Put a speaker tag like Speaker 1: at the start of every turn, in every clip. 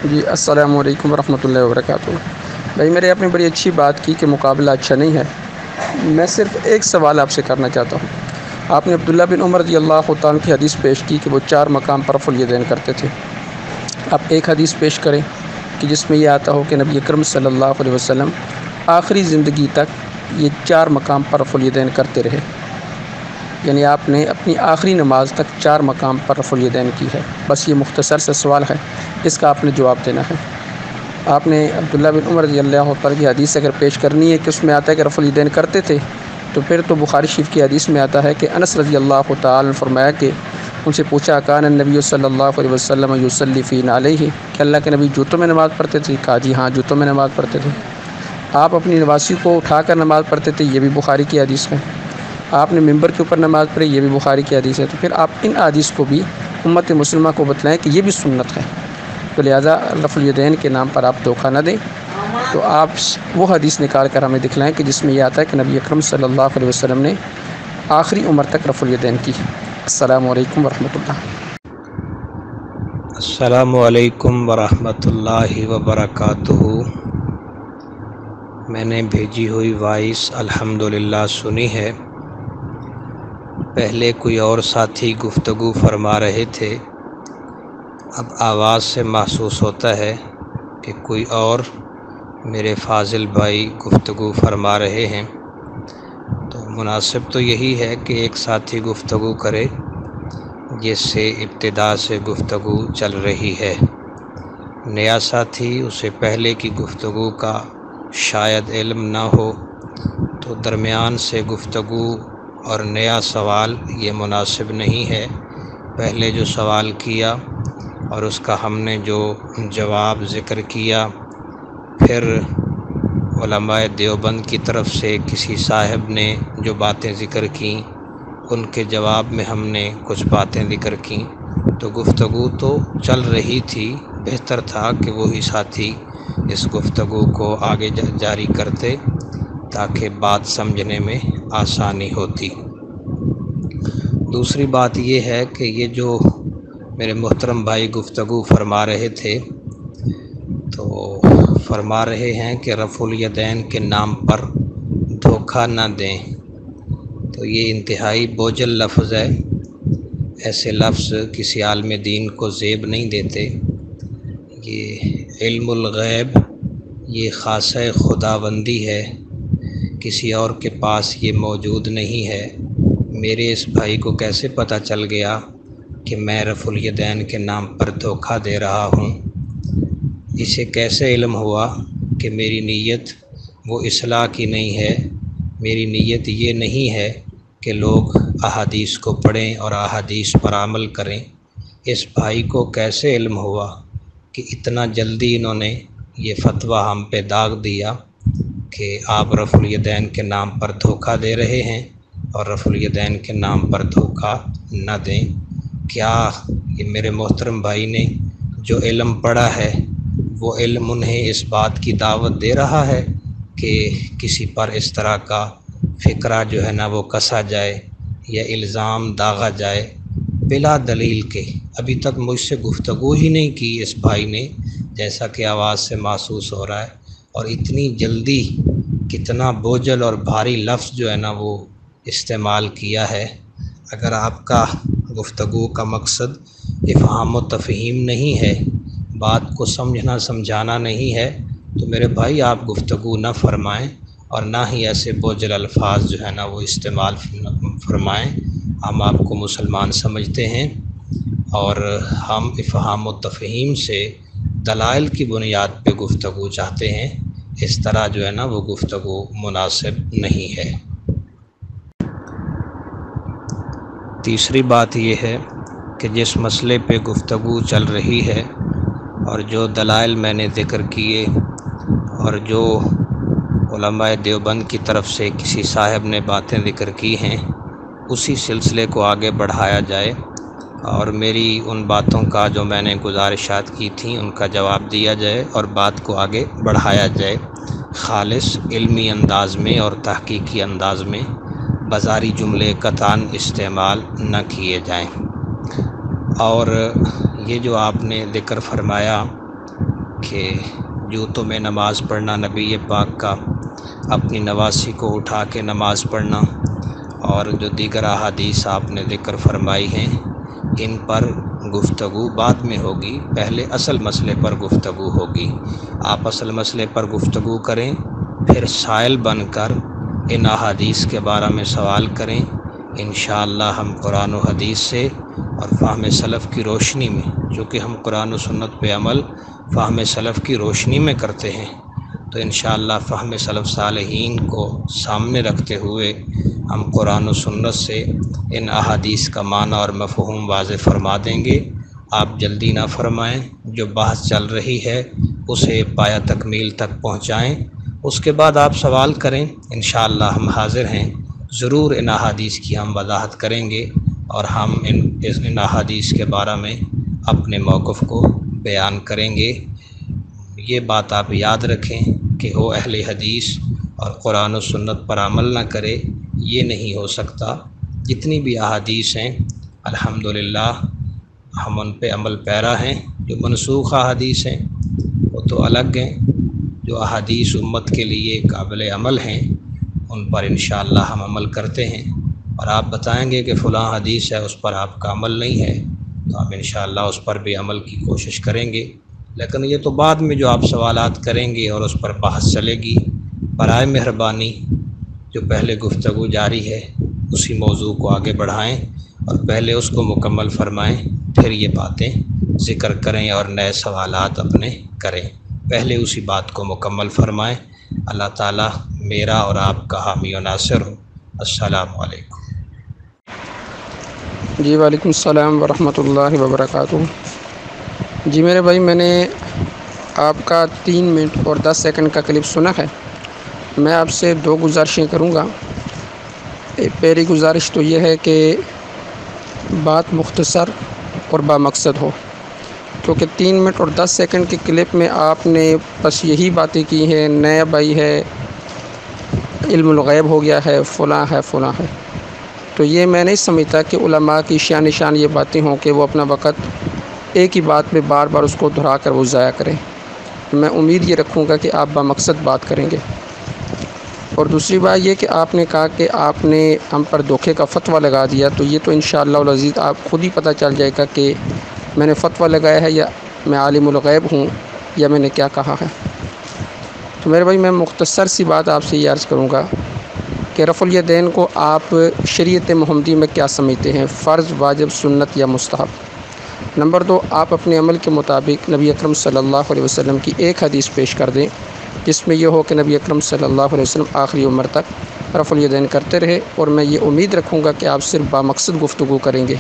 Speaker 1: جی السلام علیکم ورحمۃ اللہ وبرکاتہ۔ بھائی میرے آپ نے بڑی اچھی بات کی کہ مقابلہ اچھا نہیں ہے۔ میں صرف ایک سوال آپ سے کرنا چاہتا ہوں۔ آپ نے عبداللہ بن عمر رضی اللہ عنہ کی حدیث پیش کی کہ وہ 4 مقام پر رفع الیدین کرتے تھے۔ آپ ایک حدیث پیش کریں کہ جس میں یہ آتا ہو کہ نبی اکرم صلی اللہ علیہ وسلم آخری زندگی تک یہ 4 مقام پر رفع الیدین کرتے رہے، یعنی آپ نے اپنی آخری نماز تک 4 مقام پر رفع الیدین کی ہے۔ بس یہ مختصر سے سوال ہے، اس کا آپ نے جواب دینا ہے۔ آپ نے عبداللہ بن عمر رضی اللہ عنہ کی حدیث اگر پیش کرنی ہے کہ اس میں آتا ہے کہ رفع الیدین کرتے تھے، تو پھر تو بخاری شریف کی حدیث میں آتا ہے کہ انس رضی اللہ تعالی نے فرمایا کہ ان سے پوچھا کان النبی صلی اللہ علیہ وسلم یصلی فی نعلیہ، کہ اللہ کے نبی جوتوں میں نماز پڑھتے تھے؟ کہا جی ہاں، جوتوں میں نماز پڑھتے تھے۔ آپ اپنی نواسی کو اٹھا کر نماز پڑھتے تھے، یہ بھی بخاری کی حدیث ہے۔ آپ نے ممبر کے اوپر نماز پڑھی، یہ بھی بخاری کی حدیث ہے۔ تو پھر آپ ان حدیث کو بھی امت مسلمہ کو بتلائیں کہ یہ بھی سنت ہے، تو لہٰذا رفع الیدین کے نام پر آپ دھوکہ نہ دیں۔ تو آپ وہ حدیث نکال کر ہمیں دکھلائیں کہ جس میں یہ آتا ہے کہ نبی اکرم صلی اللہ علیہ وسلم نے آخری عمر تک رفع الیدین کی۔ السلام علیکم ورحمۃ اللہ۔
Speaker 2: السلام علیکم ورحمۃ اللہ وبرکاتہ۔ میں نے بھیجی ہوئی وائس الحمدللہ سنی ہے۔ پہلے کوئی اور ساتھی گفتگو فرما رہے تھے، اب آواز سے محسوس ہوتا ہے کہ کوئی اور میرے فاضل بھائی گفتگو فرما رہے ہیں۔ تو مناسب تو یہی ہے کہ ایک ساتھی گفتگو کرے جس سے ابتدا سے گفتگو چل رہی ہے۔ نیا ساتھی، اسے پہلے کی گفتگو کا شاید علم نہ ہو، تو درمیان سے گفتگو اور نیا سوال یہ مناسب نہیں ہے۔ پہلے جو سوال کیا اور اس کا ہم نے جو جواب ذکر کیا، پھر علماء دیوبند کی طرف سے کسی صاحب نے جو باتیں ذکر کیں، ان کے جواب میں ہم نے کچھ باتیں ذکر کیں، تو گفتگو تو چل رہی تھی۔ بہتر تھا کہ وہی ساتھی اس گفتگو کو آگے جاری کرتے تاکہ بات سمجھنے میں آسانی ہوتی۔ دوسری بات یہ ہے کہ یہ جو میرے محترم بھائی گفتگو فرما رہے تھے، تو فرما رہے ہیں کہ رفع الیدین کے نام پر دھوکہ نہ دیں، تو یہ انتہائی بوجھل لفظ ہے۔ ایسے لفظ کسی عالم دین کو زیب نہیں دیتے۔ یہ علم الغیب، یہ خاصہ خداوندی ہے، کسی اور کے پاس یہ موجود نہیں ہے۔ میرے اس بھائی کو کیسے پتہ چل گیا کہ میں رفع الیدین کے نام پر دھوکہ دے رہا ہوں؟ اسے کیسے علم ہوا کہ میری نیت وہ اصلاح کی نہیں ہے؟ میری نیت یہ نہیں ہے کہ لوگ احادیث کو پڑھیں اور احادیث پر عمل کریں۔ اس بھائی کو کیسے علم ہوا کہ اتنا جلدی انہوں نے یہ فتویٰ ہم پہ داغ دیا کہ آپ رفع الیدین کے نام پر دھوکہ دے رہے ہیں اور رفع الیدین کے نام پر دھوکہ نہ دیں؟ کیا یہ میرے محترم بھائی نے جو علم پڑھا ہے، وہ علم انہیں اس بات کی دعوت دے رہا ہے کہ کسی پر اس طرح کا فکرہ جو ہے نا وہ کسا جائے یا الزام داغا جائے بلا دلیل کے؟ ابھی تک مجھ سے گفتگو ہی نہیں کی اس بھائی نے، جیسا کہ آواز سے محسوس ہو رہا ہے، اور اتنی جلدی کتنا بوجھل اور بھاری لفظ جو ہے نا وہ استعمال کیا ہے۔ اگر آپ کا گفتگو کا مقصد افہام و تفہیم نہیں ہے، بات کو سمجھنا سمجھانا نہیں ہے، تو میرے بھائی آپ گفتگو نہ فرمائیں اور نہ ہی ایسے بوجھل الفاظ جو ہے نا وہ استعمال فرمائیں۔ ہم آپ کو مسلمان سمجھتے ہیں اور ہم افہام و تفہیم سے دلائل کی بنیاد پہ گفتگو چاہتے ہیں۔ اس طرح جو ہے نا وہ گفتگو مناسب نہیں ہے۔ تیسری بات یہ ہے کہ جس مسئلے پہ گفتگو چل رہی ہے اور جو دلائل میں نے ذکر کیے اور جو علماء دیوبند کی طرف سے کسی صاحب نے باتیں ذکر کی ہیں، اسی سلسلے کو آگے بڑھایا جائے اور میری ان باتوں کا جو میں نے گزارشات کی تھیں ان کا جواب دیا جائے اور بات کو آگے بڑھایا جائے، خالص علمی انداز میں اور تحقیقی انداز میں، بازاری جملے قطعاً استعمال نہ کیے جائیں۔ اور یہ جو آپ نے ذکر فرمایا کہ جوتوں میں نماز پڑھنا، نبی پاک کا اپنی نواسی کو اٹھا کے نماز پڑھنا، اور جو دیگر احادیث آپ نے ذکر فرمائی ہیں، ان پر گفتگو بعد میں ہوگی، پہلے اصل مسئلے پر گفتگو ہوگی۔ آپ اصل مسئلے پر گفتگو کریں، پھر سائل بن کر ان احادیث کے بارے میں سوال کریں۔ انشاءاللہ ہم قرآن و حدیث سے اور فہم سلف کی روشنی میں، چونکہ ہم قرآن و سنت پہ عمل فہم سلف کی روشنی میں کرتے ہیں، تو انشاءاللہ فہم سلف صالحین کو سامنے رکھتے ہوئے ہم قرآن و سنت سے ان احادیث کا معنی اور مفہوم واضح فرما دیں گے۔ آپ جلدی نہ فرمائیں، جو بحث چل رہی ہے اسے پایہ تکمیل تک پہنچائیں، اس کے بعد آپ سوال کریں۔ انشاءاللہ ہم حاضر ہیں، ضرور ان احادیث کی ہم وضاحت کریں گے، اور ہم ان احادیث کے بارے میں اپنے موقف کو بیان کریں گے۔ یہ بات آپ یاد رکھیں کہ وہ اہل حدیث اور قرآن و سنت پر عمل نہ کرے، یہ نہیں ہو سکتا۔ جتنی بھی احادیث ہیں الحمدللہ ہم ان پہ عمل پیرا ہیں۔ جو منسوخ احادیث ہیں وہ تو الگ ہیں، جو احادیث امت کے لیے قابل عمل ہیں ان پر انشاءاللہ ہم عمل کرتے ہیں، اور آپ بتائیں گے کہ فلاں حدیث ہے اس پر آپ کا عمل نہیں ہے، تو ہم انشاءاللہ اس پر بھی عمل کی کوشش کریں گے۔ لیکن یہ تو بعد میں جو آپ سوالات کریں گے اور اس پر بحث چلے گی، برائے مہربانی جو پہلے گفتگو جاری ہے اسی موضوع کو آگے بڑھائیں اور پہلے اس کو مکمل فرمائیں، پھر یہ باتیں ذکر کریں اور نئے سوالات اپنے کریں، پہلے اسی بات کو مکمل فرمائیں۔ اللہ تعالیٰ میرا اور آپ کا حامی و ناصر ہو۔ السلام علیکم۔
Speaker 1: جی وعلیکم السلام ورحمۃ اللہ وبرکاتہ۔ جی میرے بھائی، میں نے آپ کا 3 منٹ اور 10 سیکنڈ کا کلپ سنا ہے۔ میں آپ سے 2 گزارشیں کروں گا۔ پہلی گزارش تو یہ ہے کہ بات مختصر اور بامقصد ہو، کیونکہ 3 منٹ اور 10 سیکنڈ کے کلپ میں آپ نے بس یہی باتیں کی ہیں، نیا بھائی ہے، علم الغیب ہو گیا ہے، فلاں ہے فلاں ہے۔ تو یہ میں نہیں سمجھتا کہ علماء کی شان نشان یہ باتیں ہوں کہ وہ اپنا وقت ایک ہی بات پہ بار بار اس کو دہرا کر وہ ضائع کریں۔ میں امید یہ رکھوں گا کہ آپ بامقصد بات کریں گے۔ اور دوسری بات یہ کہ آپ نے کہا کہ آپ نے ہم پر دھوکے کا فتویٰ لگا دیا، تو یہ تو انشاءاللہ العزیز آپ خود ہی پتہ چل جائے گا کہ میں نے فتویٰ لگایا ہے یا میں عالم الغیب ہوں یا میں نے کیا کہا ہے۔ تو میرے بھائی، میں مختصر سی بات آپ سے یہ عرض کروں گا کہ رفع الیدین کو آپ شریعت محمدی میں کیا سمجھتے ہیں، فرض، واجب، سنت یا مستحب؟ نمبر 2، آپ اپنے عمل کے مطابق نبی اکرم صلی اللہ علیہ وسلم کی ایک حدیث پیش کر دیں جس میں یہ ہو کہ نبی اکرم صلی اللہ علیہ وسلم آخری عمر تک رفع الیدین کرتے رہے، اور میں یہ امید رکھوں گا کہ آپ صرف بامقصد گفتگو کریں گے۔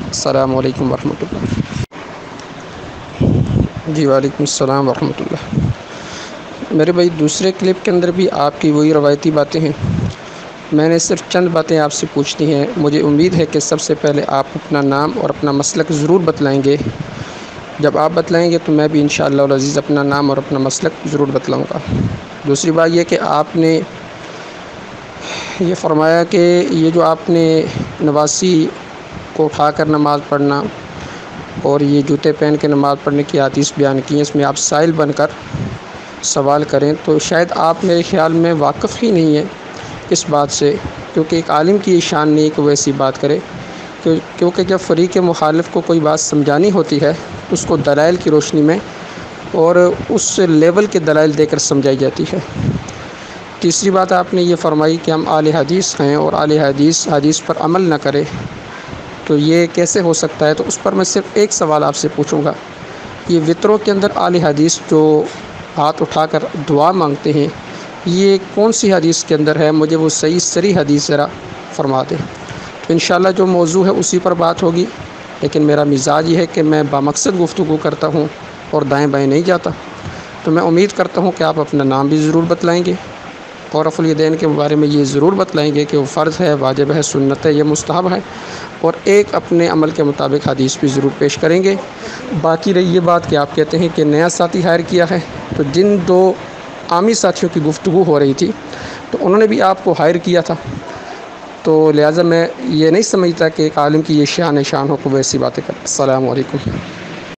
Speaker 1: السلام علیکم ورحمۃ اللہ۔ جی وعلیکم السلام ورحمۃ اللہ۔ میرے بھائی، دوسرے کلپ کے اندر بھی آپ کی وہی روایتی باتیں ہیں، میں نے صرف چند باتیں آپ سے پوچھنی ہیں۔ مجھے امید ہے کہ سب سے پہلے آپ اپنا نام اور اپنا مسلک ضرور بتلائیں گے۔ جب آپ بتلائیں گے تو میں بھی انشاءاللہ العزیز اپنا نام اور اپنا مسلک ضرور بتلاؤں گا۔ دوسری بات یہ کہ آپ نے یہ فرمایا کہ یہ جو آپ نے نواسی کو اٹھا کر نماز پڑھنا اور یہ جوتے پہن کے نماز پڑھنے کی حدیث بیان کی ہیں، اس میں آپ سائل بن کر سوال کریں، تو شاید آپ میرے خیال میں واقف ہی نہیں ہیں اس بات سے، کیونکہ ایک عالم کی یہ شان نہیں کہ وہ ایسی بات کرے، کیونکہ جب فریق مخالف کو کوئی بات سمجھانی ہوتی ہے اس کو دلائل کی روشنی میں اور اس لیول کے دلائل دے کر سمجھائی جاتی ہے۔ تیسری بات آپ نے یہ فرمائی کہ ہم اہل حدیث ہیں اور اہل حدیث پر عمل نہ کرے، تو یہ کیسے ہو سکتا ہے؟ تو اس پر میں صرف ایک سوال آپ سے پوچھوں گا، یہ وطروں کے اندر اہل حدیث جو ہاتھ اٹھا کر دعا مانگتے ہیں، یہ کون سی حدیث کے اندر ہے؟ مجھے وہ صحیح صریح حدیث ذرا فرما دیں، تو انشاءاللہ جو موضوع ہے اسی پر بات ہوگی۔ لیکن میرا مزاج یہ ہے کہ میں بامقصد گفتگو کرتا ہوں اور دائیں بائیں نہیں جاتا، تو میں امید کرتا ہوں کہ آپ اپنا نام بھی ضرور بتلائیں گے اور رفع الیدین کے بارے میں یہ ضرور بتلائیں گے کہ وہ فرض ہے، واجب ہے، سنت ہے، یہ مستحب ہے، اور ایک اپنے عمل کے مطابق حدیث بھی ضرور پیش کریں گے۔ باقی رہی یہ بات کہ آپ کہتے ہیں کہ نیا ساتھی ہائر کیا ہے، تو جن 2 عامی ساتھیوں کی گفتگو ہو رہی تھی تو انہوں نے بھی آپ کو ہائر کیا تھا، تو لہٰذا میں یہ نہیں سمجھتا کہ ایک عالم کی یہ شان ہو کہ وہ ایسی باتیں کرے۔ السلام علیکم۔